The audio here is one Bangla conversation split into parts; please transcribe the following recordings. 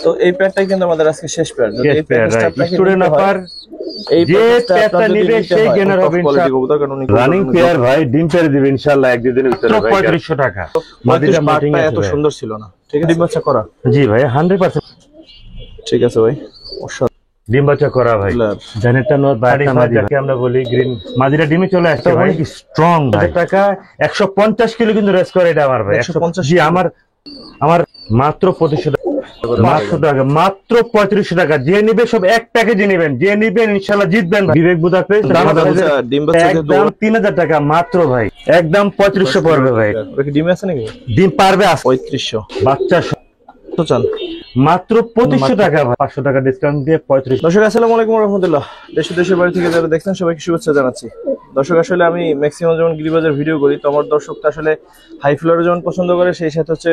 তো এই পেয়ারটাই কিন্তু আমাদের আজকে শেষ পেয়ার। যদি এই প্যাকেজটা আপনাকে স্টুডেন্ট অফার এই যে প্যাকেজটা পেয়ারটা নিবে সেই গেনার হবে ইনশাআল্লাহ। রানিং পেয়ার ভাই ডিম পেয়ার দিবে ইনশাআল্লাহ এক দুই দিনের ভিতরে ভাই 3500 টাকা। মাদিটা মাটিং এত সুন্দর ছিল না, ঠিক আছে? ডিম বাচ্চা করা? জি ভাই 100%। ঠিক আছে ভাই, ডিম বাচ্চা করা ভাই। জানেরটা নর বাইটা মাদিটাকে আমরা বলি গ্রিন মাদিটা ডিমে চলে আসছে ভাই, স্ট্রং ভাই। টাকা 150 কিলো কিন্তু রেস করে এটা আমার ভাই। 150? জি আমার মাত্র 2500 টাকা, মাত্র 3500 টাকা। যে নিবে সব এক প্যাকেজে নেবেন, যে নিবেন ইনশাআল্লাহ জিতবেন। বিবেক বুদাপেস্ট ডিম বাচ্চা একদম 3000 টাকা মাত্র ভাই, একদম 3500 পড়বে ভাই। ডিম আছে নাকি? ডিম পারবে 3500 বাচ্চা তো চান মাত্র 2500 টাকা ভাই, 500 টাকা ডিসকাউন্ট দিয়ে 3500। দর্শক আসসালামু আলাইকুম ওয়া রাহমাতুল্লাহ। দেশের বাড়ি থেকে যারা দেখছেন সবাইকে শুভেচ্ছা জানাচ্ছি। দর্শক আসলে আমি ম্যাক্সিমাম যেমন গিরিবাজার ভিডিও করি, তো আমার দর্শকটা আসলে হাই ফ্লোরে যেমন পছন্দ করে, সেই সাথে হচ্ছে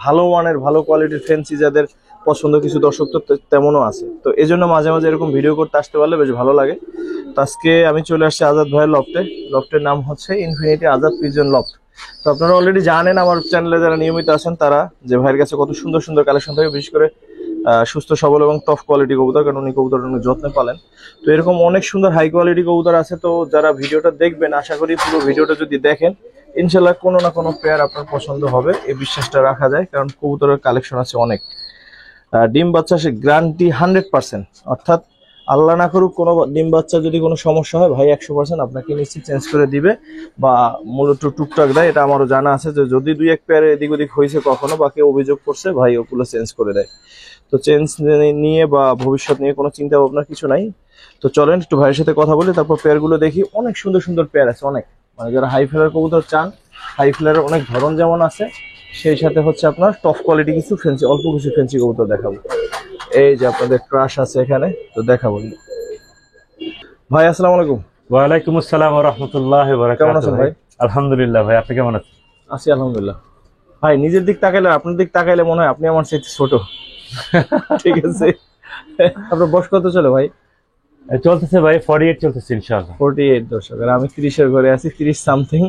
ভালো মানের ভালো কোয়ালিটির ফ্যান্সি যাদের পছন্দ, কিছু দর্শক তো তেমনও আছে। তো এই জন্য মাঝে মাঝে এরকম ভিডিও করতে আসতে পারলে বেশ ভালো লাগে। তো আজকে আমি চলে আসছি আজাদ ভাইয়ের লফটের নাম হচ্ছে ইনফিনিটি আজাদ পিজন লফট। তো আপনারা অলরেডি জানেন, আমার চ্যানেলে যারা নিয়মিত আছেন তারা, যে ভাইয়ের কাছে কত সুন্দর সুন্দর কালেকশন থাকে, বিশেষ করে সুস্থ সবল এবং টপ কোয়ালিটি কবুতর, কারণ উনি কবুতর অনেক যত্নে পালেন। তো এরকম অনেক সুন্দর হাই কোয়ালিটি কবুতর আছে। তো যারা ভিডিওটা দেখবেন, আশা করি পুরো ভিডিওটা যদি দেখেন ইনশাল্লাহ কোনো না কোনো পেয়ার আপনার পছন্দ হবে, এই বিশ্বাসটা রাখা যায়, কারণ কবুতরের কালেকশন আছে অনেক। ডিম বাচ্চা সে গ্যারান্টি 100%, অর্থাৎ আল্লাহ না করুক কোনো ডিম বাচ্চা যদি কোনো সমস্যা হয়, ভাই 100% আপনাকে নিশ্চিত চেঞ্জ করে দিবে, বা মূলত টুকটাক দেয়। এটা আমারও জানা আছে যে যদি দুই এক পেয়ারে এদিক ওদিক হয়েছে কখনো বা কেউ অভিযোগ করছে, ভাই ওগুলো চেঞ্জ করে দেয়। তো চেঞ্জ নিয়ে বা ভবিষ্যৎ নিয়ে কোনো চিন্তা ভাবনার কিছু নাই। তো চলেন একটু ভাইয়ের সাথে কথা বলি, তারপর পেয়ারগুলো দেখি। অনেক সুন্দর সুন্দর পেয়ার আছে, অনেক, মানে যারা হাই ফ্লেয়ার কবুতর চান, হাই ফ্লেয়ারের অনেক ধরন যেমন আছে, সেই সাথে হচ্ছে আপনার টপ কোয়ালিটি কিছু ফ্যান্সি, অল্প কিছু ফ্যান্সি কবুতর দেখাবো। এই যে আপনাদের ক্রাশ আছে এখানে, তো দেখাবো। ভাই আসসালামু আলাইকুম। ওয়ালাইকুম আসসালাম ওয়া রাহমাতুল্লাহি ওয়া বারাকাতুহু। কেমন আছেন ভাই? আলহামদুলিল্লাহ ভাই, আপনি কেমন আছেন? আছি আলহামদুলিল্লাহ। ভাই নিজের দিক তাকাইলে, আপনার দিক তাকাইলে মনে হয় আপনি আমার চেয়ে ছোট। ঠিক আছে, আপনার বয়স কত চলে ভাই? চলতেছে ভাই 48 চলতেছে ইনশাআল্লাহ। 48 দর্শক, আর আমি 30 এর ঘরে আছি, 30 সামথিং।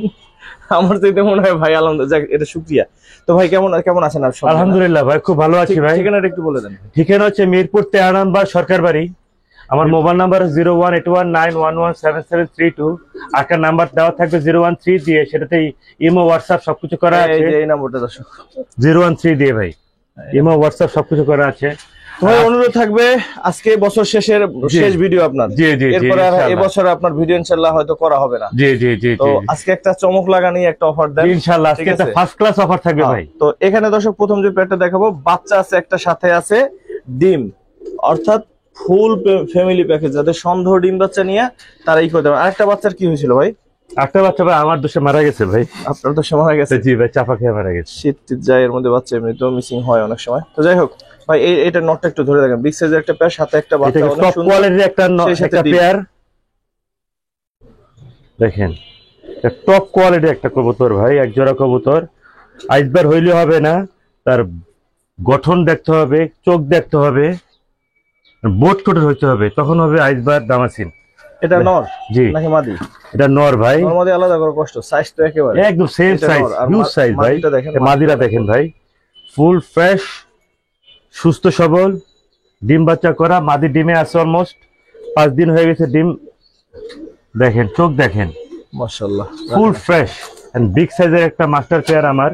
আমার চাইতে মনে হয় ভাই আলহামদুলিল্লাহ, এটা শুকরিয়া। তো ভাই কেমন আছেন আপনি? আলহামদুলিল্লাহ ভাই, খুব ভালো আছি ভাই। ঠিকানাটা একটু বলে দেন। ঠিকানা হচ্ছে মিরপুর 13 নম্বর সরকার বাড়ি। আমার মোবাইল নাম্বার 01819117732। একটা নাম্বার দেওয়া থাকবে 013 দিয়ে, সেটাতেই ইমো হোয়াটসঅ্যাপ সবকিছু করা আছে। এই নাম্বারটা দর্শক 013 দিয়ে ভাই, ইমো হোয়াটসঅ্যাপ সবকিছু করা আছে। ভাই অনুরোধ থাকবে, আজকে বছর শেষের শেষ ভিডিও আপনার। জি জি, এরপর এই বছর আপনার ভিডিও ইনশাআল্লাহ হয়তো করা হবে না। জি জি জি। তো আজকে একটা চমক লাগানি একটা অফার দেন ইনশাআল্লাহ। আজকে একটা ফার্স্ট ক্লাস অফার থাকবে ভাই। তো এখানে দর্শক প্রথম যে পেয়ারটা দেখাবো, বাচ্চা আছে একটা, সাথে আছে ডিম, অর্থাৎ ফুল ফ্যামিলি প্যাকেজ। যাদের সন্দেহ ডিম বাচ্চা নিয়ে তারা এই করে দেবেন। আরেকটা বাচ্চার কি হয়েছিল ভাই? একটা বাচ্চা ভাই আমার দোষে মারা গেছে ভাই। আপনার দোষে মারা গেছে? জি ভাই, চাপা খেয়ে মারা গেছে। শীত যায়, এর মধ্যে বাচ্চা এমনিতেও মিসিং হয় অনেক সময়। তো যাই হোক ভাই, এটা নটটা একটু ধরে দেখেন, বিগ সাইজের একটা পেয়ার, সাথে একটা বাচ্চা, অনেক টপ কোয়ালিটির একটা পেয়ার দেখেন। টপ কোয়ালিটির একটা কবুতর ভাই, এক জোড়া কবুতর। আইসবার হইলে হবে না, তার গঠন দেখতে হবে, চোখ দেখতে হবে, বোট কোটের হইতে হবে, তখন হবে আইসবার দামাসিন। এটা নর জি নাকি মাদি? এটা নর ভাই। নর মাদি আলাদা করে কষ্ট, সাইজ তো একেবারে একদম সেম সাইজ, হিউজ সাইজ ভাই। মাদিরা দেখেন ভাই, ফুল ফ্রেশ, সুস্থ সবল, ডিম বাচ্চা করা। মাদি ডিমে আছে অলমোস্ট 5 দিন হয়ে গেছে ডিম। দেখেন চোখ দেখেন, মাশাআল্লাহ, ফুল ফ্রেশ এন্ড বিগ সাইজের একটা মাস্টার পেয়ার আমার।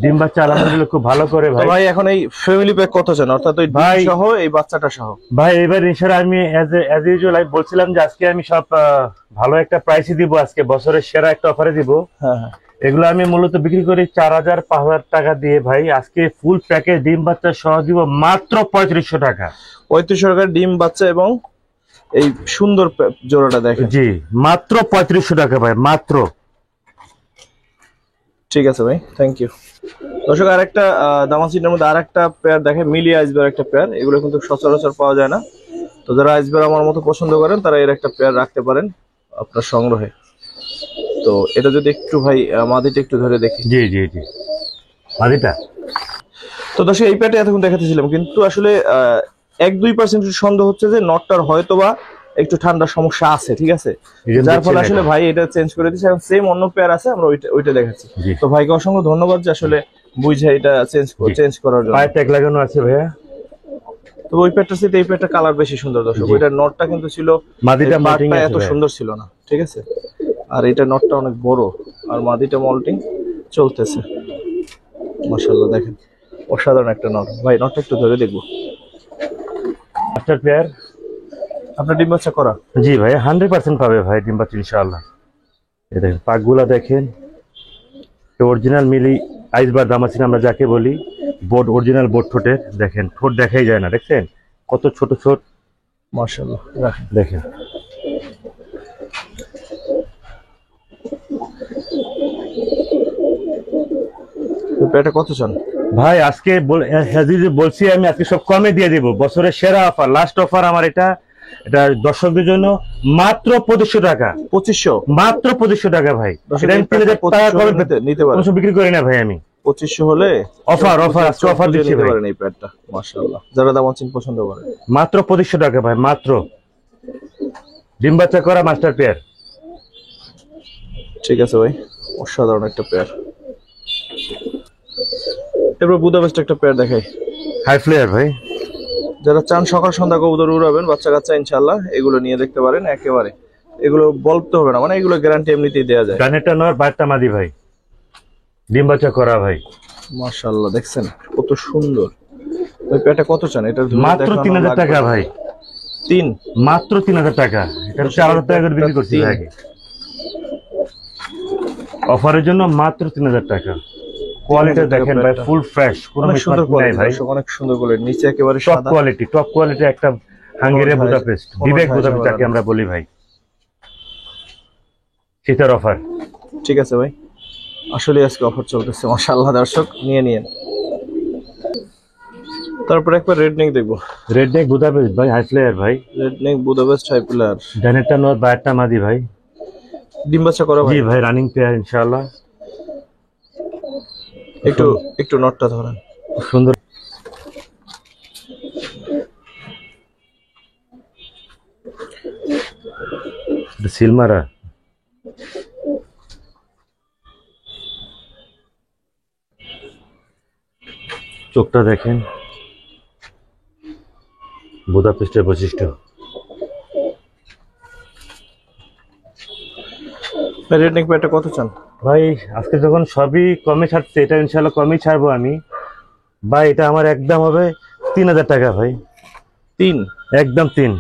ডিম বাচ্চা আলহামদুলিল্লাহ খুব ভালো করে ভাই। ভাই এখন এই ফ্যামিলি প্যাক কত চান, অর্থাৎ ওই ডিম সহ এই বাচ্চাটা সহ? ভাই এবার ইনশাআল্লাহ আমি অ্যাজ ইউজুয়াল আমি বলছিলাম যে আজকে আমি সব ভালো একটা প্রাইসই দিব, আজকে বছরের সেরা একটা অফারে দিব। হ্যাঁ হ্যাঁ, এগুলো আমি মূলত বিক্রি করি 4000-5000 টাকা দিয়ে ভাই। আজকে ফুল প্যাকেজ ডিম বাচ্চা সহ দিব মাত্র 3500 টাকা। 3500 টাকা ডিম বাচ্চা এবং এই সুন্দর জোড়াটা দেখেন। জি মাত্র 3500 টাকা ভাই, মাত্র। ঠিক আছে ভাই, থ্যাংক ইউ। দর্শক আরেকটা দামাসিনের মধ্যে আরেকটা পেয়ার দেখে, মিলি আইসবার একটা পেয়ার। এগুলো কিন্তু সচরাচর পাওয়া যায় না। তো যারা আইসবার আমার মতো পছন্দ করেন তারা এর একটা পেয়ার রাখতে পারেন আপনার সংগ্রহে। তো এটা যদি একটু ভাই মাদিটা একটু ধরে দেখি। জি জি জি, মাদিটা। তো দর্শক এই পেয়ারটা এতক্ষণ দেখাতেছিলাম, কিন্তু আসলে 1-2% সন্দেহ হচ্ছে যে নটটার হয়তোবা একটু ঠান্ডার সমস্যা আছে, ঠিক আছে, যার ফলে আসলে ভাই এটা চেঞ্জ করে দিচ্ছে। এখন সেম অন্য পেয়ার আছে, আমরা ওইটা দেখাচ্ছি। তো ভাইকে অসংখ্য ধন্যবাদ যে আসলে বুঝে এটা চেঞ্জ করার জন্য। পায়ে ট্যাগ লাগানো আছে ভাইয়া। তো ওই পেয়ারটার সাথে এই পেয়ারটা কালার বেশি সুন্দর দর্শক। ওইটার নটটা কিন্তু ছিল, মাদিটা মল্টিং এত সুন্দর ছিল না, ঠিক আছে। আর এটা নটটা অনেক বড়, আর মাদিটা মল্টিং চলতেছে। মাশাআল্লাহ দেখেন, অসাধারণ একটা নট ভাই। নটটা একটু ধরে দেখবো। মাস্টার পেয়ার আপনার ডিম বাচ্চা করা? জি ভাই 100% পাবে ভাই ডিম বাচ্চা ইনশাআল্লাহ। এই দেখেন পাকগুলা দেখেন, অরিজিনাল মিলি আইসবার দামাসিন আমরা যাকে বলি, বোর্ড অরিজিনাল বোর্ড ঠোঁটের। দেখেন ঠোঁট দেখাই যায় না, দেখছেন কত ছোট ছোট। মাশাআল্লাহ দেখেন পেয়ারটা কত চান ভাই? আজকে বলছি আমি আজকে সব কমে দিয়ে দিব, বছরের সেরা অফার, লাস্ট অফার আমার এটা। এটা দর্শকদের জন্য মাত্র 2500 টাকা। 2500? মাত্র 2500 টাকা ভাই। এটা আমি 3000 টাকা কমে নিতে পারবো, কোনো বিক্রি করি না ভাই আমি। 2500 হলে অফার অফার দিচ্ছি ভাই। এই পেয়ারটা মাশাআল্লাহ, যারা দামাচিন পছন্দ করে, মাত্র 2500 টাকা ভাই, মাত্র। ডিম বাচ্চা করা মাস্টার পেয়ার। ঠিক আছে ভাই, অসাধারণ একটা পেয়ার। এরপর বুদাপেস্ট একটা পেয়ার দেখাই, হাই ফ্লেয়ার ভাই। যারা চান সকাল সন্ধ্যা কবুতর উড়াবেন বাচ্চা কাচ্চা, ইনশাআল্লাহ এগুলো নিয়ে দেখতে পারেন। একেবারে এগুলো বলতে হবে না, মানে এগুলো গ্যারান্টি এমনিতেই দেওয়া যায়। ডানেরটা নর, বাইরটা মাদি ভাই, ডিম বাচ্চা করা ভাই। মাশাআল্লাহ দেখছেন কত সুন্দর। ওই পেয়ারটা কত চান? এটা মাত্র 3000 টাকা ভাই। মাত্র 3000 টাকা। এটা 4000 টাকা করে বিক্রি করছি ভাই অফারের জন্য, মাত্র 3000 টাকা। কোয়ালিটি দেখেন ভাই, ফুল ফ্রেশ, কোনো সুন্দর নাই ভাই, অনেক সুন্দর কোয়ালিটি। নিচে একেবারে টপ কোয়ালিটি একটা হাঙ্গেরিয়ান বুদাপেস্ট, বিবেক বুদাপেস্ট যাকে আমরা বলি ভাই। শীতের অফার। ঠিক আছে ভাই, আসলে আজকে অফার চলতেছে মাশাআল্লাহ, দর্শক নিয়ে নিন। তারপর একবার রেড নেক দেখবো। রেড নেক বুদাপেস্ট ভাই, হাই ফ্লেয়ার ভাই। Red neck Budapest high flyer. ডানেরটা নর, বাইরটা মাদি ভাই। ডিম বাচ্চা করা ভাই? জি ভাই, রানিং পেয়ার ইনশাআল্লাহ। একটু নটটা ধরেন, সুন্দর। সিলমারা চোখটা দেখেন, বুদাপেস্টের বৈশিষ্ট্য। রেড নেক পেয়ারটা কত চান ভাই? আজকে যখন সবই কমে ছাড়ছে, এটা ইনশাআল্লাহ কমই ছাড়বো আমি ভাই। এটা আমার একদম হবে 3000 টাকা ভাই। 3? একদম 3।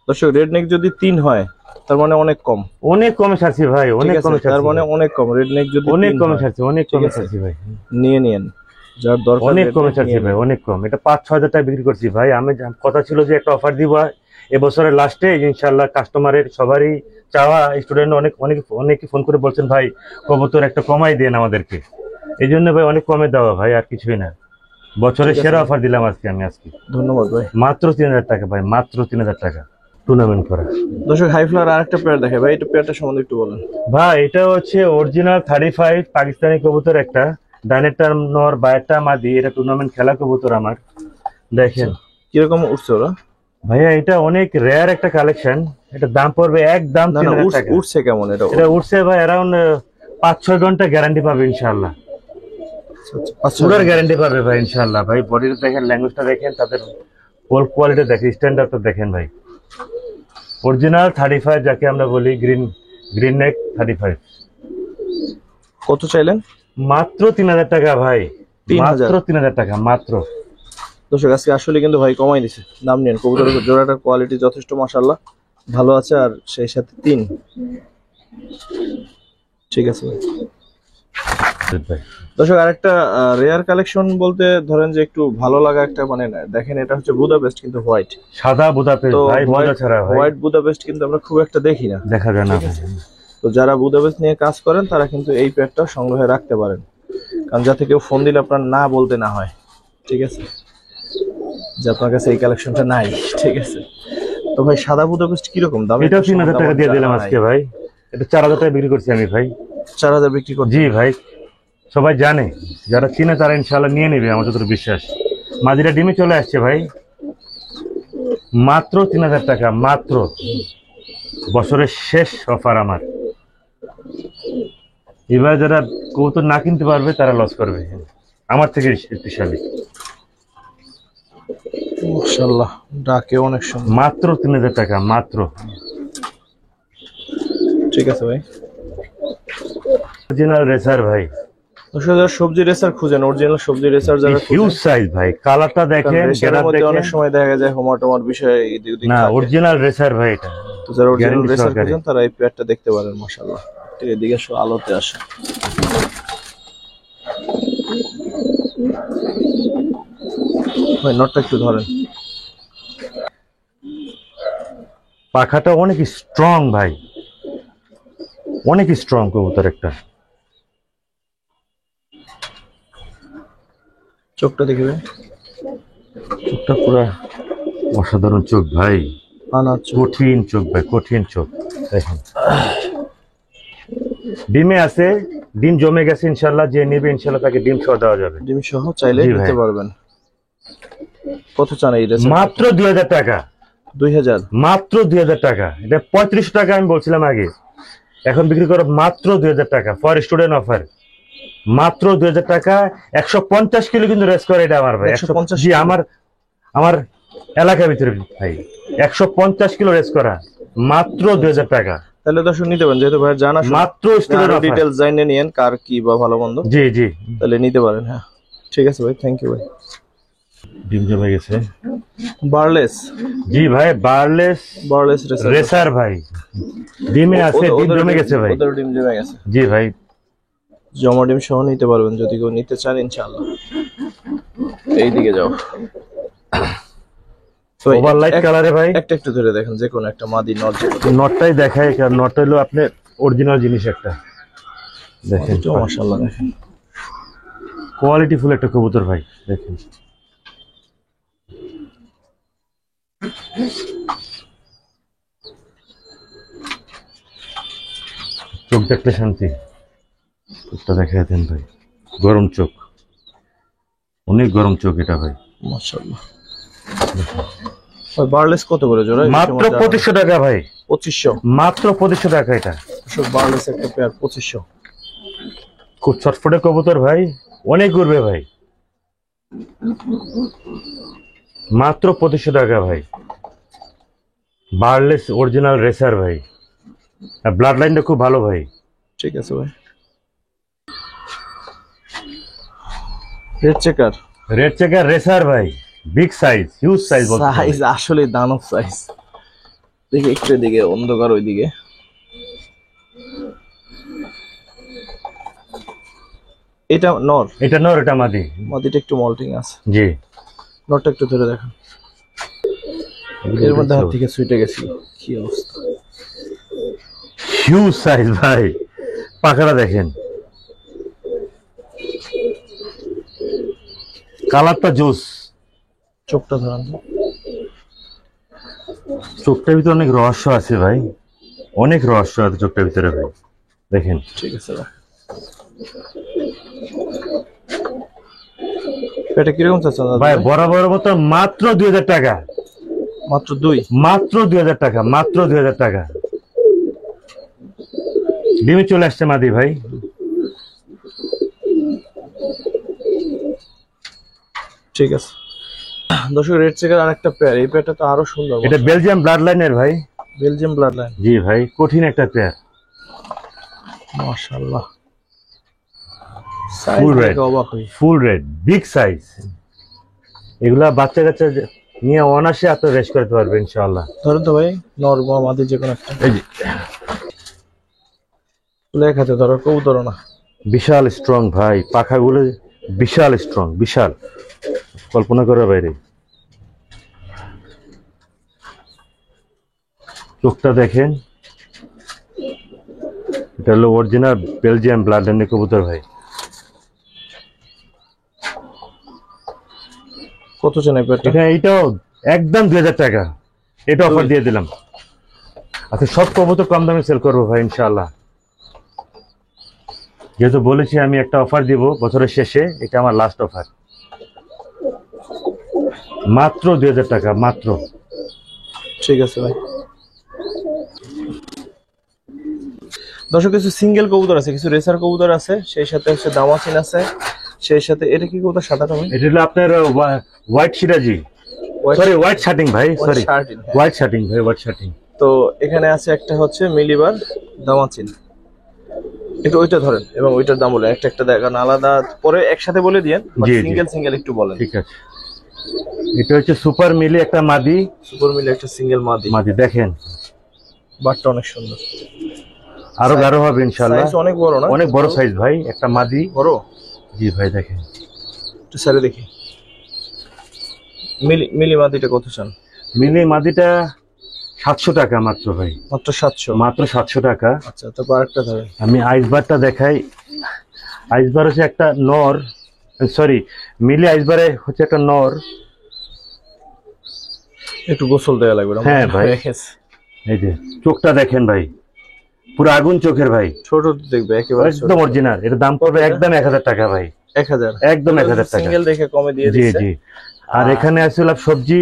দর্শক রেড নেক যদি 3 হয় তার মানে অনেক কম। অনেক কমে ছাড়ছি ভাই, অনেক কমে ছাড়ছি, তার মানে অনেক কম। রেড নেক যদি অনেক কমে ছাড়ছি, অনেক কমে ছাড়ছি ভাই। নিয়ে নিন যার দরকার। অনেক কমে ছাড়ছি ভাই, অনেক কম। এটা 5-6 হাজার টাকা বিক্রি করছি ভাই। আমি কথা ছিল যে একটা অফার দিব এবছরের লাস্টে ইনশাআল্লাহ। কাস্টমারের সবারই চাওয়া, স্টুডেন্ট অনেকে ফোন করে বলছেন ভাই কবুতর একটা কমাই দেন আমাদেরকে, এই জন্য ভাই অনেক কমে দেওয়া ভাই, আর কিছুই না। বছরের সেরা অফার দিলাম আজকে আমি। ধন্যবাদ ভাই। মাত্র 3000 টাকা ভাই, মাত্র 3000 টাকা টুর্নামেন্ট করা। দর্শক হাই ফ্লাওয়ার আরেকটা পেয়ার দেখে ভাই, এটা পেয়ারটা সম্বন্ধে একটু বলেন ভাই। এটা হচ্ছে অরিজিনাল 35 পাকিস্তানি কবুতর একটা, ডানেরটা নর, বাইরটা মাদি। এটা টুর্নামেন্ট খেলা কবুতর আমার। দেখেন কিরকম উঠছে ওরা ভাইয়া, এটা অনেক রেয়ার একটা কালেকশন। এটা দাম পড়বে একদম 3000 টাকা। উঠছে কেমন? এটা উঠছে ভাই অ্যারাউন্ড 5-6 ঘন্টা গ্যারান্টি পাবে ইনশাআল্লাহ। পুরোর গ্যারান্টি পাবে ভাই ইনশাআল্লাহ। ভাই বডিটা দেখেন, ল্যাঙ্গুয়েজটা দেখেন, তাদের হোল কোয়ালিটি দেখেন, স্ট্যান্ডার্ডটা দেখেন ভাই। অরিজিনাল 35 যাকে আমরা বলি, গ্রিন নেক 35। কত চাইলেন? মাত্র 3000 টাকা ভাই, মাত্র 3000 টাকা মাত্র। দর্শক আজকে আসলে কিন্তু ভাই কমাই দিছে, দাম নিন। কবুতরের জোড়াটার কোয়ালিটি যথেষ্ট মাশাআল্লাহ ভালো আছে, আর সেই সাথে 3। ঠিক আছে ভাই। দর্শক আরেকটা রেয়ার কালেকশন বলতে ধরেন যে একটু ভালো লাগা একটা, মানে দেখেন এটা হচ্ছে বুদাপেস্ট কিন্তু হোয়াইট, সাদা বুদাপেস্ট ভাই, মজা ছাড়া ভাই। হোয়াইট বুদাপেস্ট কিন্তু আমরা খুব একটা দেখি না, দেখা যায় না। তো যারা বুদাপেস্ট নিয়ে কাজ করেন তারা কিন্তু এই পেয়ারটা সংগ্রহে রাখতে পারেন, কারণ যাতে কেউ ফোন দিলে আপনার না বলতে না হয়। ঠিক আছে, যে আপনার কাছে এই কালেকশনটা নাই। ঠিক আছে, তো ভাই সাদা বুদাপেস্ট কিরকম দাম? এটা 3000 টাকা দিয়ে দিলাম আজকে ভাই। এটা 4000 টাকা বিক্রি করছি আমি ভাই। 4000 বিক্রি করছি? জি ভাই, সবাই জানে, যারা চিনে তারা ইনশাআল্লাহ নিয়ে নেবে, আমার যতটুকু বিশ্বাস। মাদিরা ডিমে চলে আসছে ভাই, মাত্র 3000 টাকা, মাত্র। বছরের শেষ অফার আমার। এবার যারা কবুতর না কিনতে পারবে তারা লস করবে, আমার থেকে স্পেশালি। মাশাআল্লাহ, ডাকে অনেক সুন্দর। মাত্র 3000 টাকা মাত্র। ঠিক আছে ভাই। অরিজিনাল রেসার ভাই, সবজি রেসার খুঁজেন, অরিজিনাল সবজি রেসার যারা হিউজ সাইজ ভাই, কালারটা দেখেন, গেটআপ দেখেন। অনেক সময় দেখা যায় হোমাটোমার বিষয়ে এদিক ওদিক না, থাকে। অরিজিনাল রেসার ভাই এটা। তো যারা অরিজিনাল রেসার সহকারে। খুঁজেন তারা এই পেয়ারটা দেখতে পারেন। মাশাআল্লাহ, ঠিক এদিকে আলোতে আসে। ভাই নটটা একটু ধরেন। পাখাটা অনেক স্ট্রং ভাই, অনেক স্ট্রং কবুতর একটা। চোখটা দেখবেন, চোখটা পুরো অসাধারণ চোখ ভাই, আনা কঠিন চোখ ভাই, কঠিন চোখ দেখেন। ডিমে আছে, ডিম জমে গেছে ইনশাল্লাহ, যে নেবে ইনশাল্লাহ তাকে ডিম সহ দেওয়া যাবে। ডিম সহ চাইলে জি ভাই। নিতে পারবেন। কত চান এই রেসার? মাত্র 2000 টাকা, 2000। মাত্র 2000 টাকা। এটা 35 টাকা আমি বলছিলাম আগে, এখন বিক্রি করো মাত্র 2000 টাকা, ফর স্টুডেন্ট অফার। মাত্র 2000 টাকা। 150 কিলো কিন্তু রেস করে এটা আমার ভাই। 150? জি, আমার এলাকার ভিতরে ভাই 150 কিলো রেস করা, মাত্র 2000 টাকা। তাহলে দর্শক নিতে পারেন, যেহেতু ভাই জানা মাত্র স্টুডেন্ট অফার। ডিটেইলস জানিয়ে নিয়েন কার কি বা ভালো মন্দ। জি জি, তাহলে নিতে পারেন। হ্যাঁ ঠিক আছে ভাই, থ্যাংক ইউ ভাই। ডিম জমে গেছে। বারলেস। জি ভাই, বারলেস রেসার ভাই, ডিমে আছে, ডিম জমে গেছে ভাই। ওদের ডিম জমে গেছে। জি ভাই, জমা ডিম সহ নিতে পারবেন যদি কেউ নিতে চান ইনশাআল্লাহ। এইদিকে যাও। ওভারলাইট কালারে ভাই। একটা একটু ধরে দেখেন, যে কোনো একটা মাদি নট। নটটাই দেখায়, কারণ নট হলো আপনার অরিজিনাল জিনিস একটা। দেখেন মাশাআল্লাহ, দেখেন কোয়ালিটি ফুল একটা কবুতর ভাই, দেখেন। চোখ দেখলে শান্তি, চোখটা দেখাই দেন ভাই, গরম চোখ, অনেক গরম চোখ এটা ভাই। মাশাআল্লাহ। ভাই বারলেস কত করে জোড়া? মাত্র 2500 টাকা ভাই। 2500? মাত্র 2500 টাকা এটা। সব বারলেস একটা পেয়ার 2500। খুব ছটফটে কবুতর ভাই, অনেক ঘুরবে ভাই। মাত্র 2500 টাকা ভাই, বারলেস অরিজিনাল রেসার ভাই, আর ব্লাড লাইনটা খুব ভালো ভাই। ঠিক আছে ভাই। Red checker. Red checker racer ভাই, big size, huge size. Size আসলে দানব সাইজ। দেখি একটু দিকে অন্ধকার, ওইদিকে। এটা নর? এটা নর, এটা মাদি। মাদিটা একটু মল্টিং আছে। জি। নরটা একটু ধরে দেখেন। এর মধ্যে হাত থেকে ছুটে গেছিল, কি অবস্থা। হিউজ সাইজ ভাই, পাখাটা দেখেন, কালারটা জোস। চোখটা ধরান। চোখটার ভিতরে অনেক রহস্য আছে ভাই, অনেক রহস্য আছে চোখটার ভিতরে ভাই, দেখেন। ঠিক আছে ভাই। এটা কিরকম চাচ্ছেন ভাই? বরাবর মতো মাত্র 2000 টাকা। মাত্র 2? মাত্র 2000 টাকা, মাত্র 2000 টাকা। ডিমে চলে আসছে মাদি ভাই। ঠিক আছে দর্শক, রেড চেকার আরেকটা পেয়ার। এই পেয়ারটা তো আরো সুন্দর। এটা বেলজিয়াম ব্লাড লাইনের ভাই। Belgium blood line? জি ভাই, কঠিন একটা পেয়ার। মাশাআল্লাহ, ফুল রেড, অবাক হই। ফুল রেড, বিগ সাইজ। এগুলা বাচ্চা কাচ্চা নিয়ে অনাসে এত রেস করতে পারবে ইনশাআল্লাহ। ধরেন তো ভাই, নর বা মাদি যে কোনো একটা। এই যে লেখাতে ধরো, কবুতর না। বিশাল স্ট্রং ভাই, পাখাগুলো বিশাল স্ট্রং, বিশাল, কল্পনা করার বাইরে। চোখটা দেখেন, এটা হলো অরিজিনাল বেলজিয়াম ব্লাড লাইনের কবুতর ভাই। কত চান এই পেয়ারটা? এখানে এইটাও একদম 2000 টাকা, এটা অফার দিয়ে দিলাম। আচ্ছা, সব কবুতর কম দামে সেল করবো ভাই ইনশাআল্লাহ। যেহেতু বলেছি আমি একটা অফার দিব বছরের শেষে, এটা আমার লাস্ট অফার। মাত্র 2000 টাকা, মাত্র। ঠিক আছে ভাই। দর্শক, কিছু সিঙ্গেল কবুতর আছে, কিছু রেসার কবুতর আছে, সেই সাথে হচ্ছে দামাসিন আছে, সেই সাথে এটা কি কবুতর? সাদাটা ভাই? এটা হলো আপনার হোয়াইট সিরাজি। সরি হোয়াইট শার্টিং ভাই, সরি শার্টিন। হোয়াইট শার্টিং ভাই, হোয়াইট শার্টিং। তো এখানে আছে একটা হচ্ছে মিলিবার দামাচিন, একটু ওইটা ধরেন এবং ওইটার দাম বলেন, একটা একটা দেখান আলাদা পরে একসাথে বলে দিয়েন, জি, জি। সিঙ্গেল সিঙ্গেল একটু বলেন। ঠিক আছে, এটা হচ্ছে সুপার মিলি একটা মাদি, সুপার মিলে একটা সিঙ্গেল মাদি, মাদি দেখেন বাটটা অনেক সুন্দর, আরো গাঢ় হবে ইনশাআল্লাহ, সাইজ অনেক বড় না? অনেক বড় সাইজ ভাই, একটা মাদি বড়। জি ভাই দেখেন, একটু সারে দেখি মিলি মিলি মাদিটা কত চান? মিলি মাদিটা 700 টাকা মাত্র ভাই, মাত্র 700? মাত্র 700 টাকা। আচ্ছা, তারপর আরেকটা ধরেন। আমি আইসবারটা দেখাই, আইসবার হচ্ছে একটা নর, সরি মিলি আইসবারে হচ্ছে একটা নর, একটু গোসল দেওয়া লাগবে না? হ্যাঁ ভাই। এই যে চোখটা দেখেন ভাই, পুরো আগুন চোখের ভাই, ছোট তো দেখবে একেবারে ছোট। একদম অরিজিনাল। এর দাম পড়বে একদম 1000 টাকা ভাই, 1000? একদম 1000 টাকা, সিঙ্গেল দেখে কমে দিয়ে জি দিচ্ছে। জি। আর এখানে আসছিল সবজি,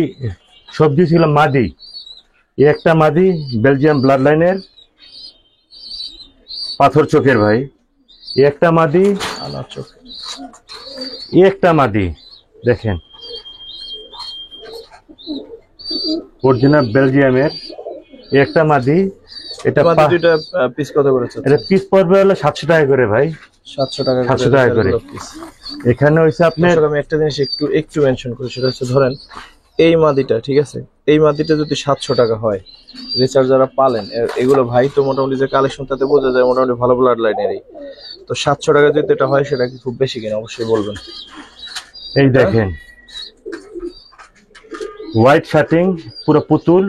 সবজি ছিল মাদি, এই একটা মাদি বেলজিয়াম ব্লাড লাইনের পাথর চোখের ভাই, এই একটা মাদি, আনার চোখ। এই একটা মাদি দেখেন অরিজিনাল বেলজিয়ামের, এই একটা মাদি, এটা মাদি দুইটা পিস কত করেছে? এটা পিস পড়বে হলো 700 টাকা করে ভাই, 700 টাকা 700 টাকা করে। এখানে হইছে আপনার, আমি একটা জিনিস একটু একটু মেনশন করি, সেটা হচ্ছে ধরেন এই মাদিটা, ঠিক আছে, এই মাদিটা যদি 700 টাকা হয়, রিসার্চ যারা পালেন এগুলো ভাই তো মোটামুটি যে কালেকশন তাতে বোঝা যায় মোটামুটি ভালো ব্লাড লাইনেরই, তো 700 টাকা যদি এটা হয় সেটা কি খুব বেশি কিনা অবশ্যই বলবেন। এই দেখেন হোয়াইট শার্টিং পুরো পুতুল,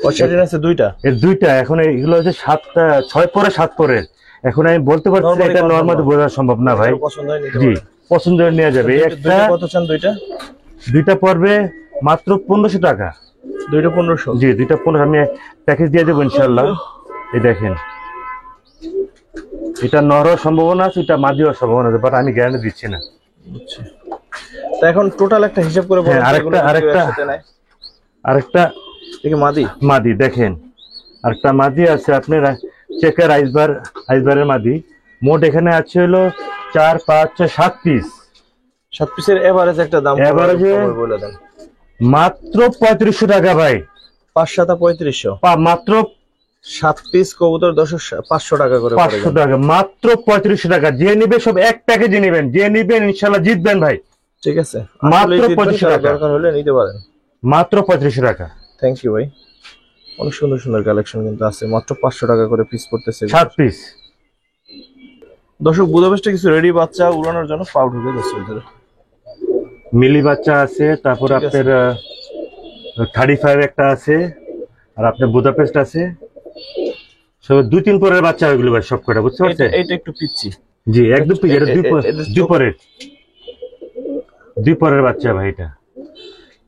অশাটিন আছে দুইটা? এর দুইটা, এখন এগুলো হচ্ছে 6 পরে 7 পরে, এখন আমি বলতে পারছি না, এটা নরমালি বোঝা সম্ভব না ভাই। পছন্দ হয় নিতে জি পারেন। পছন্দ হলে নেওয়া যাবে। একটা দুইটা কত চান? দুইটা পড়বে মাত্র 1500 টাকা। দুইটা 1500? জি দুইটা 1500, আমি প্যাকেজ দিয়ে দেবো ইনশাআল্লাহ। এই দেখেন এটা নর হওয়ার সম্ভাবনা আছে, এটা মাদি হওয়ার সম্ভাবনা আছে, বাট আমি গ্যারান্টি দিচ্ছি না। বুঝছি। তো এখন টোটাল একটা হিসাব করে বলুন। আরেকটা দেখি মাদি, মাদি দেখেন, আরেকটা মাদি আছে আপনার চেকার আইসবারের মাদি, মোট এখানে আছে হলো 4 5 6 7 পিস। 7 পিসের এভারেজ একটা দাম এভারেজে বলে দেন। মাত্র 3500 টাকা ভাই, 5 7 3500, মাত্র 7 পিস কবুতর 500 টাকা করে, 500 টাকা, মাত্র 3500 টাকা। যে নিবে সব এক প্যাকেজে নেবেন, যে নিবেন ইনশাআল্লাহ জিতবেন ভাই। ঠিক আছে, মাত্র 3500 টাকা, দরকার হলে নিতে পারেন, মাত্র 3500 টাকা। থ্যাংক ইউ ভাই। অনেক সুন্দর সুন্দর কালেকশন কিন্তু আছে, মাত্র 500 টাকা করে পিস পড়তেছে 7 পিস। দর্শক বুদাপেস্টে কিছু রেডি বাচ্চা উড়ানোর জন্য পাউ ঢুকে যাচ্ছে ভিতরে, মিলি বাচ্চা আছে, তারপর আপনার 35 একটা আছে, আর আপনার বুদাপেস্ট আছে, সব 2-3 পরের বাচ্চা ওইগুলো ভাই সব কটা, বুঝতে পারছেন? এটা একটু পিচ্ছি। জি একদম পিচ্ছি, এটা দুই পরের বাচ্চা ভাই। এটা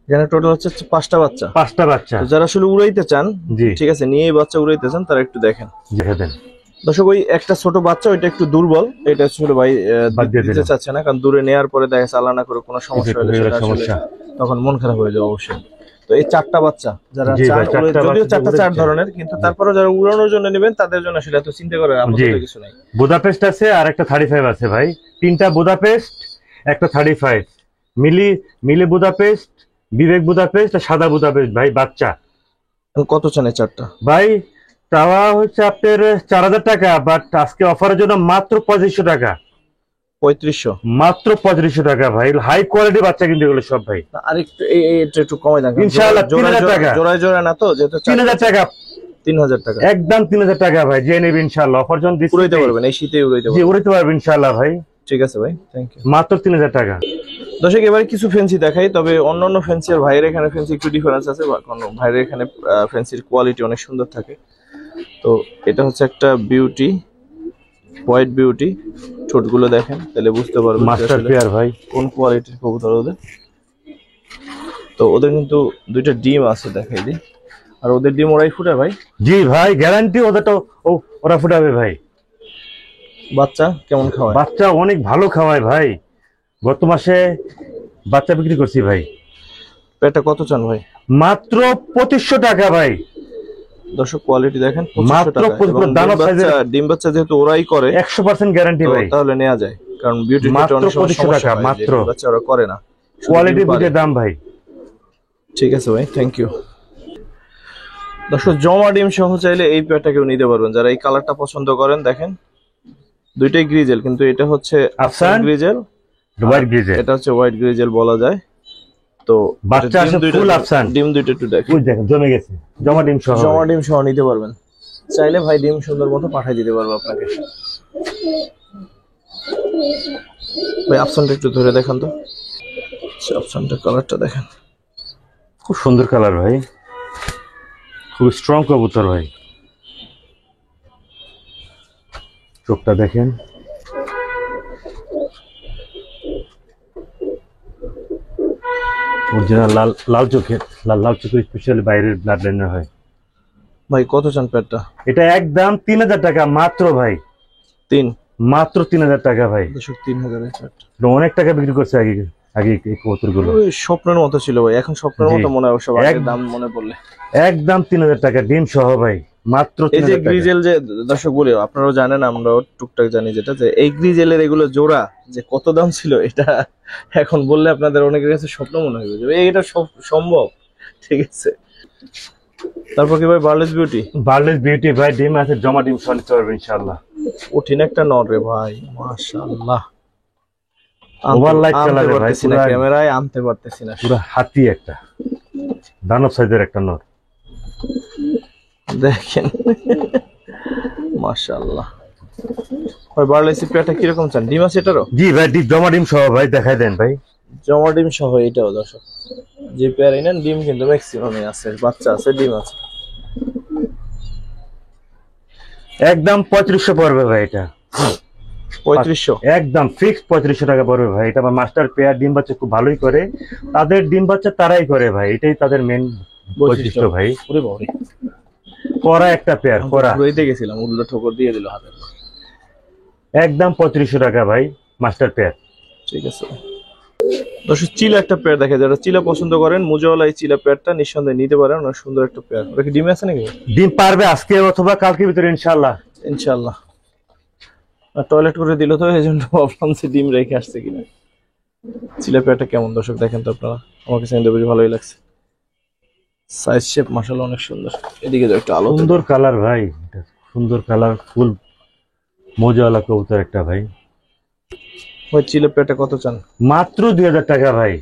এখানে টোটাল হচ্ছে 5টা বাচ্চা, 5টা বাচ্চা। যারা আসলে উড়াইতে চান, জি ঠিক আছে, নিয়ে বাচ্চা উড়াইতে চান তারা একটু দেখেন। দেখেন দর্শক, ওই একটা ছোট বাচ্চা ওইটা একটু দুর্বল, এটা আসলে ভাই দিতে চাচ্ছে না, কারণ দূরে নেয়ার পরে দেখা চালানা করে কোনো সমস্যা হলে সেটা আসলে তখন মন খারাপ হয়ে যাবে অবশ্যই। তো এই 4টা বাচ্চা যারা চান, যদিও 4টা 4 ধরনের, কিন্তু তারপরে যারা উড়ানোর জন্য নেবেন তাদের জন্য আসলে এত চিন্তা করার আপাতত কিছু নাই। বুদাপেস্ট আছে আর একটা 35 আছে ভাই, 3টা বুদাপেস্ট, একটা 35 মিলি বুদাপেস্ট, বিবেক বুদাপেস্ট আর সাদা বুদাপেস্ট ভাই বাচ্চা। কত চান এই 4টা ভাই? চাওয়া হচ্ছে আপনার 4000 টাকা, বাট আজকে অফারের জন্য মাত্র 2500 টাকা। 3500? মাত্র 3500 টাকা ভাই, হাই কোয়ালিটি বাচ্চা কিন্তু এগুলো সব ভাই। আর একটু কমাই দেন ইনশাআল্লাহ। 3000 টাকা জোড়ায় না তো, যেহেতু 3000 টাকা, 3000 টাকা একদম 3000 টাকা ভাই, যে নেবে ইনশাআল্লাহ অফার জন দিচ্ছি, উড়াইতে পারবেন এই শীতে, উড়াইতে পারবেন ইনশাআল্লাহ ভাই। ঠিক আছে ভাই, থ্যাংক ইউ। মাত্র 3000 টাকা। দর্শক, এবারে কিছু ফ্যান্সি দেখাই, তবে অন্যান্য ফ্যান্সি আর ভাইয়ের এখানে ফ্যান্সি একটু ডিফারেন্স আছে, কারণ ভাইয়ের এখানে ফ্যান্সির কোয়ালিটি অনেক সুন্দর থাকে। তো এটা হচ্ছে একটা বিউটি, হোয়াইট বিউটি, ঠোঁটগুলো দেখেন তাহলে বুঝতে পারবেন মাস্টার পেয়ার ভাই কোন কোয়ালিটির কবুতর ওদের। তো ওদের কিন্তু 2টা ডিম আছে, দেখাই দিই। আর ওদের ডিম ওরাই ফুটে ভাই? জি ভাই, গ্যারান্টি, ওদের তো ওরা ফুটাবে ভাই। বাচ্চা কেমন খাওয়ায়? বাচ্চা অনেক ভালো খাওয়ায় ভাই, গত মাসে বাচ্চা বিক্রি করছি ভাই। এটা কত চান ভাই? মাত্র 2500 টাকা ভাই। দর্শক কোয়ালিটি দেখেন, মাত্র 2500 টাকা। ডিম বাচ্চা যেহেতু ওরাই করে 100% গ্যারান্টি ভাই, তাহলে নেওয়া যায়, কারণ বিউটি মাত্র 2500 টাকা মাত্র, বাচ্চা ওরা করে না। কোয়ালিটি বুঝে দাম ভাই। ঠিক আছে ভাই, থ্যাংক ইউ। দর্শক জমা ডিম সহ চাইলে এই পেয়ারটাকেও নিতে পারবেন যারা এই কালারটা পছন্দ করেন। দেখেন দুইটাই গ্রিজেল, কিন্তু এটা হচ্ছে আফসান গ্রিজেল, হোয়াইট গ্রিজেল, এটা হচ্ছে হোয়াইট গ্রিজেল বলা যায়। তো বাচ্চা আছে ফুল আফসান, ডিম দুইটা একটু দেখেন, ওই দেখেন জমে গেছে। জমা ডিম সহ নিতে পারবেন চাইলে ভাই, ডিম সুন্দর মতো পাঠিয়ে দিতে পারবো আপনাকে। ভাই আফসানটা একটু ধরে দেখান তো, আফসানটা কালারটা দেখেন, খুব সুন্দর কালার ভাই, খুব স্ট্রং কবুতর ভাই। চোখটা দেখেন, অরিজিনাল লাল চোখের, লাল চোখের স্পেশালি বাইরের ব্লাড লাইনার হয়। ভাই কত চান পেয়ারটা? এটা একদম 3000 টাকা মাত্র ভাই, মাত্র 3000 টাকা ভাই। 3000 অনেক টাকা বিক্রি করছে আগে আগে এই কবুতর গুলো, স্বপ্নের মতো ছিল ভাই, এখন স্বপ্নের মতো মনে হয় সব, আগের দাম মনে পড়লে। একদম 3000 টাকা ডিম সহ ভাই, মাত্র 3000 টাকা। এই যে গ্রিজেল, যে দর্শক বলি, আপনারাও জানেন, আমরাও টুকটাক জানি, যেটা যে এই গ্রিজেলের এগুলো জোড়া যে কত দাম ছিল, এটা এখন বললে আপনাদের অনেকের কাছে স্বপ্ন মনে হয়ে যাবে, এটা সম্ভব। ঠিক আছে, তারপর কি ভাই বার্লেস বিউটি ভাই ডিম আছে, জমা ডিম সহ নিতে পারবেন ইনশাআল্লাহ। কঠিন একটা নর রে ভাই, মাশাআল্লাহ। ওভারলাইট কালারে ভাই, পুরো ক্যামেরায় আনতে পারতেছি না, পুরো হাতি একটা দানব সাইজের একটা নর দেখেন, মাশাআল্লাহ। ভাই বার্লেস পেয়ারটা কি রকম চান? ডিম আছে এটারও? জি ভাই, জমা ডিম সহ ভাই, দেখাই দেন ভাই। জমা ডিম সহ এটাও দর্শক, যে পেয়ার নেন ডিম কিন্তু ম্যাক্সিমামই আছে, বাচ্চা আছে, ডিম আছে। একদম 3500 পড়বে ভাই, এটা 3500 একদম ফিক্সড 3500 টাকা পড়বে ভাই। এটা মাস্টার পেয়ার, ডিম বাচ্চা খুব ভালোই করে, তাদের ডিম বাচ্চা তারাই করে ভাই, এটাই তাদের মেন বৈশিষ্ট্য ভাই। ওরে বাবা, করা একটা পেয়ার, করা ঘুরাইতে গেছিলাম, উল্টো ঠোকর দিয়ে দিল হাতে। একদম 3500 টাকা ভাই মাস্টার পেয়ার। ঠিক আছে দর্শক, চিলা একটা পেয়ার দেখে, যারা চিলা পছন্দ করেন, মুজাওয়ালা এই চিলা পেয়ারটা নিঃসন্দেহে নিতে পারেন, অনেক সুন্দর একটা পেয়ার। ওটা কি ডিম আছে নাকি? ডিম পারবে আজকে অথবা কালকের ভিতরে ইনশাআল্লাহ। টয়লেট করে দিল তো, এই জন্য ভাবলাম যে ডিম রেখে আসছে কিনা। চিলা পেয়ারটা কেমন দর্শক দেখেন তো আপনারা, আমার কাছে বেশ ভালোই লাগছে, সাইজ শেপ মাশাআল্লাহ অনেক সুন্দর। এদিকে তো একটা আলো, সুন্দর কালার ভাই, এটা সুন্দর কালার, ফুল মোজাওয়ালা কবুতর একটা ভাই। ওই চিলা পেয়ারটা কত চান? মাত্র 2000 টাকা ভাই,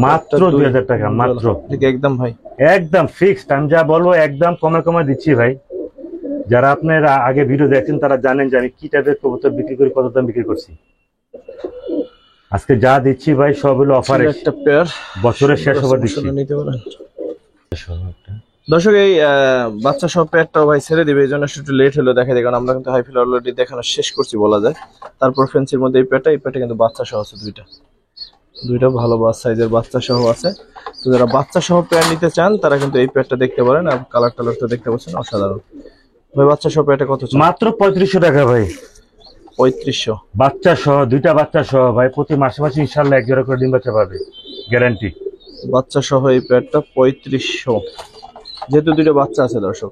মাত্র 2000 টাকা মাত্র, একদম ভাই, একদম ফিক্সড। আমি যা বলবো একদম কমে দিচ্ছি ভাই। যারা আপনার আগে ভিডিও দেখছেন তারা জানেন যে আমি কি টাইপের কবুতর বিক্রি করি, কত দাম বিক্রি করছি। আজকে যা দিচ্ছি ভাই সব হলো অফার, একটা পেয়ার বছরের শেষ ওভার দিচ্ছি। দর্শক এই বাচ্চা সব পেয়ারটাও ভাই ছেড়ে দিবে, এই জন্য একটু লেট হলো দেখা যায়, কারণ আমরা কিন্তু হাই ফিল অলরেডি দেখানো শেষ করছি বলা যায়। তারপর ফেন্সির মধ্যে এই পেয়ারটা কিন্তু বাচ্চা সহ আছে, দুইটা ভালো সাইজের বাচ্চা সহ আছে। তো যারা বাচ্চা সহ পেয়ার নিতে চান তারা কিন্তু এই পেয়ারটা দেখতে পারেন, আর কালার টালার তো দেখতে পাচ্ছেন অসাধারণ। ভাই বাচ্চা সহ পেয়ারটা কত? মাত্র 3500 টাকা ভাই, 3500 বাচ্চা সহ, দুইটা বাচ্চা সহ ভাই। প্রতি মাসে মাসে ইনশাআল্লাহ এক জোড়া করে ডিম বাচ্চা পাবে, গ্যারান্টি। বাচ্চা সহ এই পেয়ারটা 3500, যেহেতু দুইটা বাচ্চা আছে দর্শক,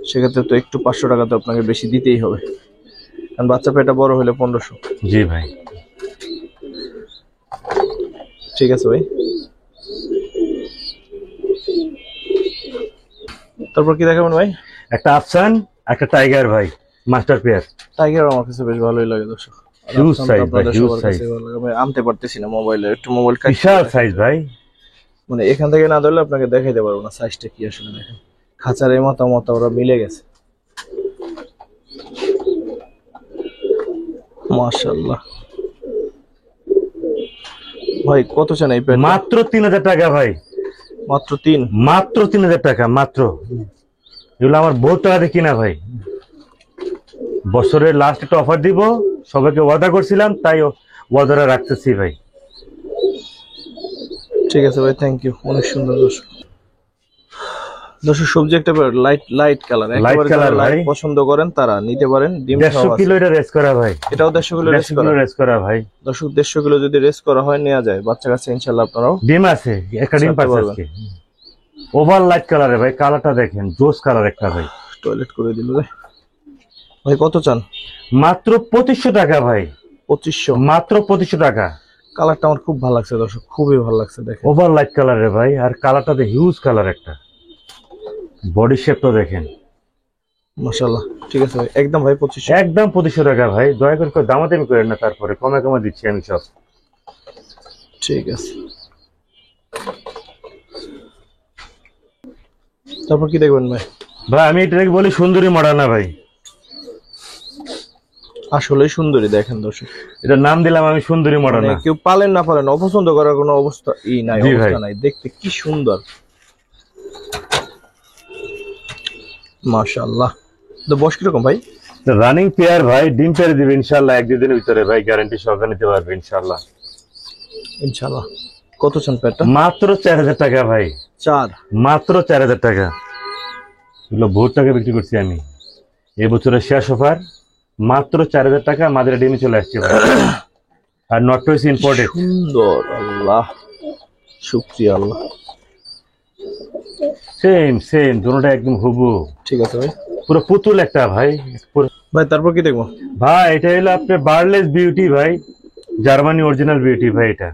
সেক্ষেত্রে তো একটু 500 টাকা তো আপনাকে বেশি দিতেই হবে, কারণ বাচ্চা পেয়ারটা বড় হলে 1500। জি ভাই, ঠিক আছে ভাই। তারপর কি দেখাবেন ভাই? একটা আফসান, একটা টাইগার ভাই, মাস্টার পেয়ার। টাইগার আমার কাছে বেশ ভালোই লাগে দর্শক, হিউজ সাইজ ভাই, হিউজ সাইজ। আমি আনতে পারতেছি না মোবাইলে, একটু মোবাইল বিশাল সাইজ ভাই, মানে এখান থেকে না ধরলে আপনাকে দেখাইতে পারবো না সাইজটা কি আসলে। দেখেন খাঁচার এই মতামত ওরা মিলে গেছে, মাশাআল্লাহ। ভাই কত চান এই পেয়ার? মাত্র 3000 টাকা ভাই, মাত্র 3000 টাকা মাত্র। এগুলো আমার বহুত টাকা দিয়ে কিনা ভাই, বছরের লাস্ট একটা অফার দিব, সবাইকে ওয়াদা করছিলাম, তাই ওয়াদাটা রাখতেছি ভাই। ঠিক আছে ভাই, থ্যাংক ইউ, অনেক সুন্দর। দর্শক সবজি একটা লাইট কালার, ভাই পছন্দ করেন তারা নিতে পারেন। ডিম 150 কিলো এটা রেস করা ভাই, এটাও 150 কিলো রেস করা ভাই। দর্শক 150 কিলো যদি রেস করা হয় নেওয়া যায়, বাচ্চা কাছে ইনশাআল্লাহ আপনারাও ডিম আছে, একটা ডিম পাচ্ছে। ওভার লাইট কালারে ভাই, কালারটা দেখেন, জোস কালার একটা ভাই। টয়লেট করে দিল রে ভাই। কত চান? মাত্র 2500 টাকা ভাই, 2500, মাত্র 2500 টাকা। কালারটা আমার খুব ভালো লাগছে দর্শক, খুবই ভালো লাগছে দেখেন। ওভার লাইট কালারের ভাই, আর কালারটা তো হিউজ কালার একটা। বডি শেপটা দেখেন, মাশাআল্লাহ। ঠিক আছে ভাই, একদম ভাই 2500। একদম 2500 টাকা ভাই। দয়া করে কেউ দামাদামি করেন না, তারপরে কমে কমে দিচ্ছি আমি সব। ঠিক আছে, তারপর কি দেখবেন ভাই? ভাই আমি এটাকে বলি সুন্দরী মডার্না ভাই। আসলে সুন্দরী দেখেন দর্শক, এটার নাম দিলাম আমি সুন্দরী মানে মডার্না। কেউ পালেন না পালেন, অপছন্দ করার কোনো অবস্থা নাই, জি অবস্থা ভাই। নাই। দেখতে কি সুন্দর, মাশাআল্লাহ। তো বয়স কিরকম ভাই? রানিং পেয়ার ভাই, ডিম পেয়ার দিবে ইনশাআল্লাহ 1-2 দিনের ভিতরে ভাই, গ্যারান্টি সহকারে নিতে পারবে ইনশাআল্লাহ। ইনশাআল্লাহ। কত চান পেয়ারটা? মাত্র 4000 টাকা ভাই, 4। মাত্র 4000 টাকা। এগুলো বহুত টাকা বিক্রি করছি আমি এই বছরের শেষ অফার। মাত্র 4000 টাকা মাদের ডিমে চলে আসছে ভাই। আর নট টু ইম্পোর্টেড। সুন্দর, আল্লাহ শুকরিয়া আল্লাহ। সেম সেম দুটোটা একদম হুবহু। ঠিক আছে ভাই, পুরো পুতুল একটা ভাই। ভাই তারপর কি দেখবো? ভাই এটা হলো আপনার বার্লেস বিউটি ভাই, জার্মানি অরিজিনাল বিউটি ভাই। এটা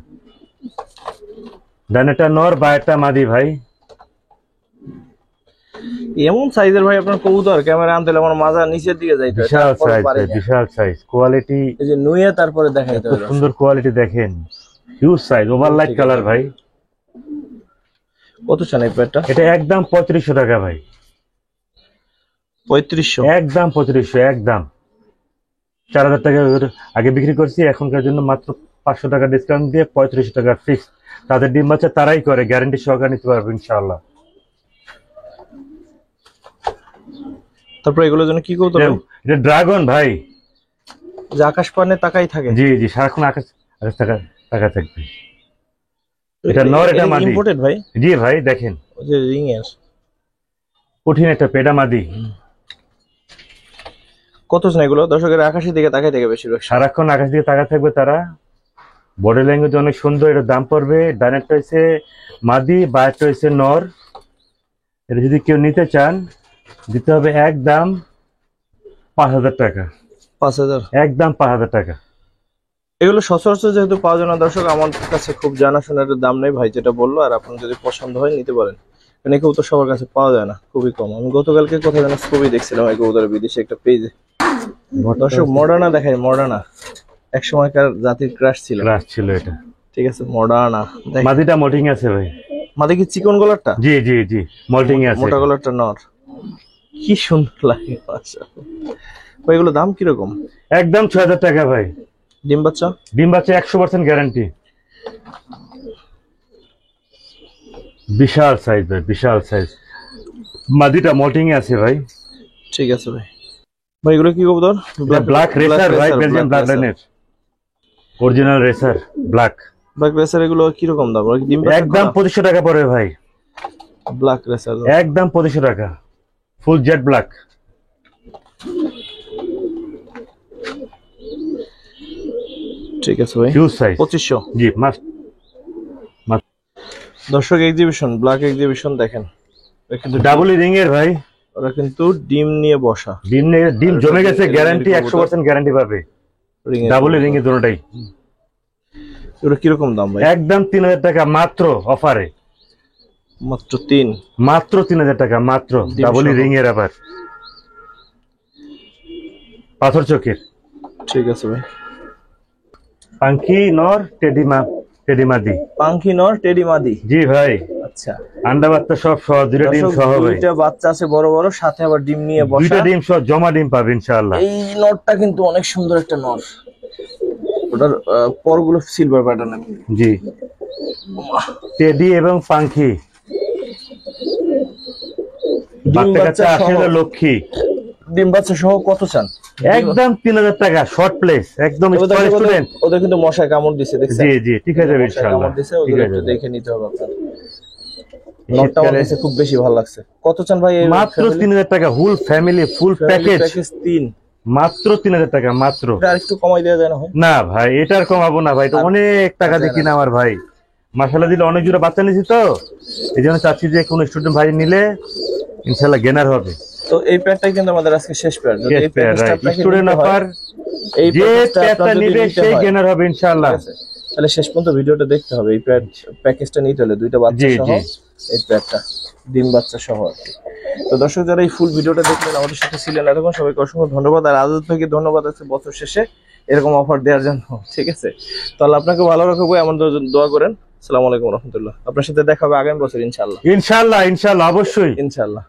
ডানেটা নর বায়েরটা মাদি ভাই। এমন সাইজের ভাই আপনার কবুতর ক্যামেরা আনতে হলে আমার মাজা নিচের দিকে যাইতে হয়, বিশাল তারপরে সাইজ পারি ভাই, না। বিশাল সাইজ। কোয়ালিটি এই যে নুয়ে তারপরে দেখাইতে খুব হবে। সুন্দর কোয়ালিটি দেখেন, huge size, over light colour ভাই। কত চান এই পেয়ারটা? এটা একদম 3500 টাকা ভাই, 3500। একদম 3500, একদম 4000 টাকা আগে বিক্রি করছি, এখনকার জন্য মাত্র 500 টাকা ডিসকাউন্ট দিয়ে 3500 টাকা ফিক্স। তাদের ডিম বাচ্চা তারাই করে, গ্যারান্টি সহকারে নিতে পারবে ইনশাআল্লাহ। তারপর এগুলোর জন্য কি করতে হবে? এটা ড্রাগন ভাই, যে আকাশ পানে তাকাই থাকে। জি জি, সারাক্ষণ আকাশ আকাশ টাকা টাকা থাকবে। এটা নর, এটা মাদি। ইম্পোর্টেড ভাই? জি ভাই দেখেন, ওই যে রিং এর কঠিন একটা পেডা মাদি। কত চান এগুলো? দর্শকের আকাশের দিকে তাকাই থাকে বেশিরভাগ। সারাক্ষণ আকাশ দিকে তাকা থাকবে তারা। বডি ল্যাঙ্গুয়েজ অনেক সুন্দর। এটার দাম পড়বে, ডানেরটা হয়েছে মাদি, বায়েরটা হয়েছে নর। এটা যদি কেউ নিতে চান দিতে হবে একদম 5000 টাকা, 5000? একদম 5000 টাকা। এগুলো সচরাচর যেহেতু পাওয়া যায় না দর্শক, আমার কাছে খুব জানাশোনার দাম নেই ভাই, যেটা বললো। আর আপনার যদি পছন্দ হয় নিতে পারেন, কারণ এই কবুতর সবার কাছে পাওয়া যায় না, খুবই কম। আমি গতকালকে কোথায় যেন ছবি দেখছিলাম এই কবুতরের বিদেশে একটা পেজে। দর্শক মডার্না দেখাই, মডার্না এক সময়কার জাতির ক্রাশ ছিল। ক্লাস ছিল এটা। ঠিক আছে, মডার্না দেখ। মাদিটা মোটিং আছে ভাই। মাঝে কি চিকন গলারটা? জি জি জি, মোটিং আছে। মোটা গলারটা নর। কি সুন্দর লাগে মাশাআল্লাহ। ভাই এগুলো দাম কিরকম? একদম 6000 টাকা ভাই। ডিম বাচ্চা? ডিম বাচ্চা 100% গ্যারান্টি। বিশাল সাইজ ভাই, বিশাল সাইজ। মাদিটা মোটিং আছে ভাই। ঠিক আছে ভাই। ভাই এগুলো কি কবুতর? ব্ল্যাক রেসার ভাই, বেলজিয়াম ব্লাড লাইনের original racer black. Black racer এগুলো কি রকম দাম? ওরা কি ডিম বাচ্চা একদম করা? 2500 টাকা পড়বে ভাই। ব্ল্যাক রেসার একদম 2500 টাকা, ফুল জেড ব্ল্যাক। ঠিক আছে ভাই, হিউজ সাইজ। 2500। জি মাস্ট। দর্শক এক্সিবিশন, ব্ল্যাক এক্সিবিশন দেখেন। ওরা কিন্তু ডাবল রিং এর ভাই, ওরা কিন্তু ডিম নিয়ে বসা। ডিম জমে গেছে, গ্যারান্টি 100% গ্যারান্টি পাবে। রিং ডাবল রিং এর দুটোটাই। এগুলো কিরকম দাম ভাই? একদম 3000 টাকা মাত্র অফারে, মাত্র 3? মাত্র 3000 টাকা মাত্র। ডিম ডাবল সহ। রিং এর আবার পাথর চোখের। ঠিক আছে ভাই। পাঙ্কি নর টেডি মাদি। পাঙ্কি নর টেডি মাদি? জি ভাই। আচ্ছা, আন্ডা বাচ্চা সব সহ, দুটো ডিম দর্শক সহ ভাই। দুইটা বাচ্চা আছে বড় বড়, সাথে আবার ডিম নিয়ে বসা। দুইটা ডিম সহ জমা ডিম পাবে ইনশাআল্লাহ। এই নরটা কিন্তু অনেক সুন্দর একটা নর। ওটার পরগুলো সিলভার প্যাটার্নের। জি, টেডি এবং পাঙ্কি। ডিম বাচ্চা বাচ্চা কাচ্চা আসে সহ। হলো লক্ষ্মী। ডিম বাচ্চা সহ কত চান? একদম 3000 টাকা, শর্ট প্লেস, একদম স্টুডেন্ট। ওদের কিন্তু মশায় কামড় দিছে, দেখছেন? জি জি, ঠিক আছে মশায় ইনশাআল্লাহ, কামড় দিছে, ঠিক ওদের আছে। একটু দেখে নিতে হবে আপনার। নটটা আমার কাছে খুব বেশি ভালো লাগছে। কত চান ভাই? এই মাত্র 3000 টাকা, full family full package. Package 3? মাত্র 3000 টাকা মাত্র। এটা আরেকটু কমাই দেওয়া যায় না ভাই? না ভাই, এটার কমাবো না ভাই, তো অনেক টাকা দিয়ে কিনা আমার ভাই। মাশাআল্লাহ দিলে অনেক জোড়া বাচ্চা নিয়েছি তো, এই জন্য চাচ্ছি যে কোনো স্টুডেন্ট ভাই নিলে ইনশাআল্লাহ গেনার হবে। তো এই প্যাকটাই কিন্তু আমাদের আজকে শেষ প্যাক। যদি এই প্যাকেজটা আপনাকে স্টুডেন্ট নিতে হয়, অফার, এই যে প্যাকেজটা প্যাকটা আপনার যদি নিবে নিতে সেই হয়, গেনার হবে ইনশাআল্লাহ। ঠিক আছে? তাহলে শেষ পর্যন্ত ভিডিওটা দেখতে হবে। এই প্যাকেজটা নিতে হলে 2টা বাচ্চা জি সহ জি এই প্যাকটা, ডিম বাচ্চা সহ আর কি। তো দর্শক যারা এই ফুল ভিডিওটা দেখলেন, আমাদের সাথে ছিলেন এতক্ষণ, সবাইকে অসংখ্য ধন্যবাদ। আর আজ থেকে ধন্যবাদ আছে বছর শেষে এরকম অফার দেওয়ার জন্য, ঠিক আছে? তাহলে আপনাকে ভালো রাখবো, এমন দোয়া করেন। আসসালামু আলাইকুম রহমতুল্লাহ। আপনার সাথে দেখা হবে আগামী বছর ইনশাআল্লাহ। ইনশাআল্লাহ, ইনশাআল্লাহ, অবশ্যই ইনশাআল্লাহ।